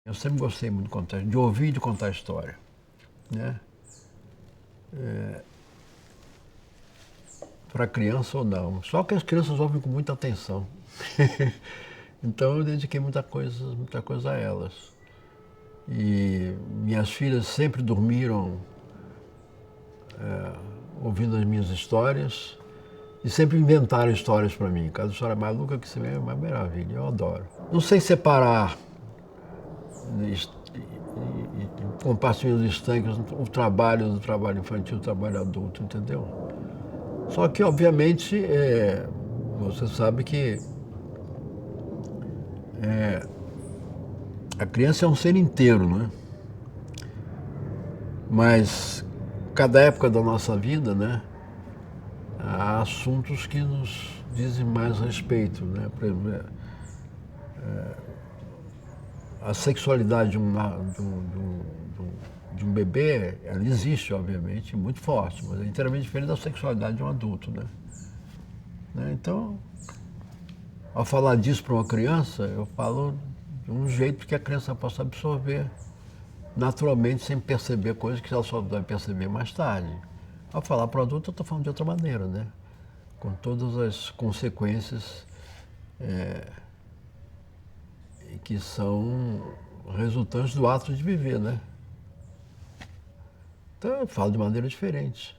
Eu sempre gostei muito de contar, de ouvir e de contar história, né? Para criança ou não. Só que as crianças ouvem com muita atenção. Então eu dediquei muita coisa a elas. E minhas filhas sempre dormiram ouvindo as minhas histórias e sempre inventaram histórias para mim. Cada história maluca que você vê é uma maravilha, eu adoro. Não sei separar compartilhando estanques o trabalho do trabalho infantil, o trabalho adulto, entendeu? Só que, obviamente, você sabe que a criança é um ser inteiro, né? Mas cada época da nossa vida, né, há assuntos que nos dizem mais respeito, né? Por exemplo, a sexualidade de um bebê, ela existe, obviamente, muito forte, mas é inteiramente diferente da sexualidade de um adulto, né? Então, ao falar disso para uma criança, eu falo de um jeito que a criança possa absorver naturalmente, sem perceber coisas que ela só vai perceber mais tarde. Ao falar para o adulto, eu estou falando de outra maneira, né? Com todas as consequências que são resultantes do ato de viver, né? Então eu falo de maneira diferente.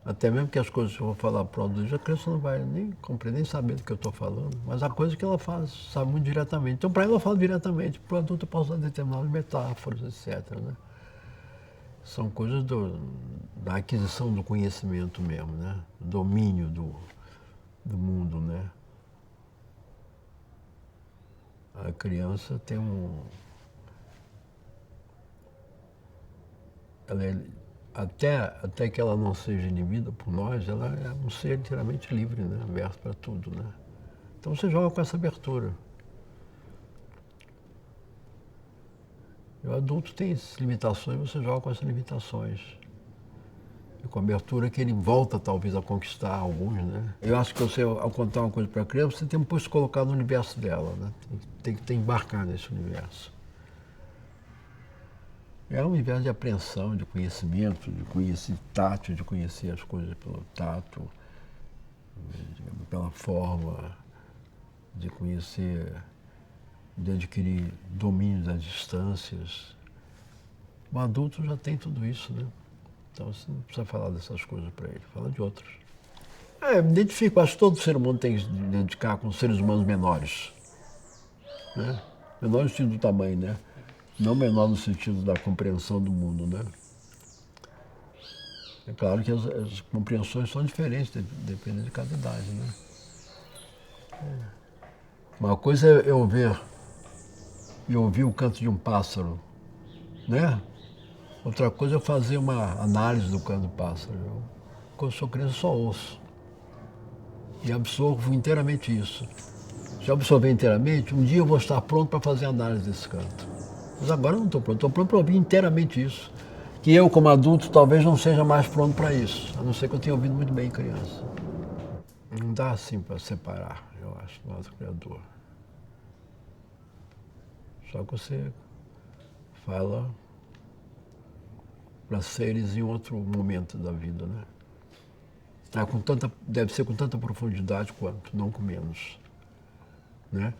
Até mesmo que as coisas que eu vou falar para o adulto, a criança não vai nem compreender, nem saber do que eu estou falando, mas a coisa que ela faz, sabe muito diretamente. Então para ela eu falo diretamente, para o adulto eu posso usar determinadas metáforas, etc., né? São coisas da aquisição do conhecimento mesmo, né? Do domínio do mundo, né? A criança tem ela até que ela não seja inibida por nós, ela é um ser inteiramente livre, né? Aberto para tudo, né? Então você joga com essa abertura. E o adulto tem limitações, você joga com essas limitações. E com a abertura que ele volta talvez a conquistar alguns, né? Eu acho que você, ao contar uma coisa para a criança, você tem um pouco se colocar no universo dela, né? Tem que embarcar nesse universo. É um universo de apreensão, de conhecimento, de conhecer tato, de conhecer as coisas pelo tato, pela forma, de conhecer, de adquirir domínio das distâncias. O adulto já tem tudo isso, né? Então você não precisa falar dessas coisas para ele, fala de outras. Eu me identifico, acho que todo ser humano tem que se identificar com seres humanos menores. Né? Menor no sentido do tamanho, né? Não menor no sentido da compreensão do mundo, né? É claro que as compreensões são diferentes, dependendo de cada idade, né? Uma coisa é eu ver e ouvir o canto de um pássaro, né? Outra coisa é fazer uma análise do canto do pássaro. Quando eu sou criança, eu só ouço. E absorvo inteiramente isso. Se eu absorver inteiramente, um dia eu vou estar pronto para fazer a análise desse canto. Mas agora eu não estou pronto. Estou pronto para ouvir inteiramente isso. Que eu, como adulto, talvez não seja mais pronto para isso. A não ser que eu tenha ouvido muito bem criança. Não dá assim para separar, eu acho, do nosso Criador. Só que você fala para seres em outro momento da vida, né? Deve ser com tanta profundidade quanto, não com menos. Né?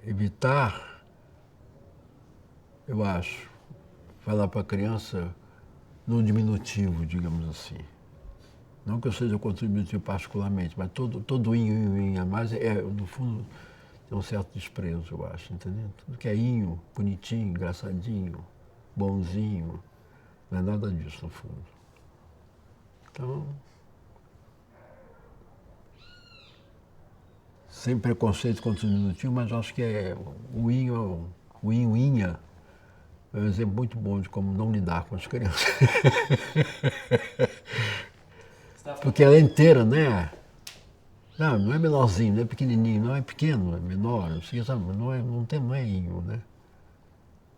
Evitar, eu acho, falar para a criança no diminutivo, digamos assim. Não que eu seja contra o diminutivo particularmente, mas todo inho a mais, no fundo, tem um certo desprezo, eu acho, entendeu? Tudo que é inho, bonitinho, engraçadinho, bonzinho, não é nada disso, no fundo. Então, sem preconceito contra o diminutivo, mas acho que o inha, é um exemplo muito bom de como não lidar com as crianças. Porque ela é inteira, né? Não é menorzinho, não é pequenininho, não é pequeno, é menor, não é inho, né?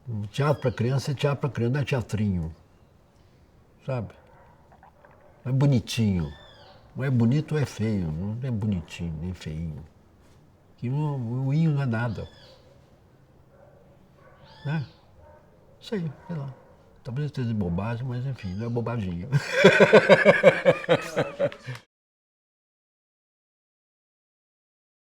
O teatro para criança é teatro para criança, não é teatrinho, sabe? Não é bonitinho, não é bonito ou é feio, não é bonitinho, nem feinho. Que o inho não é nada. né? Sei lá. Talvez eu esteja de bobagem, mas enfim, não é bobaginha.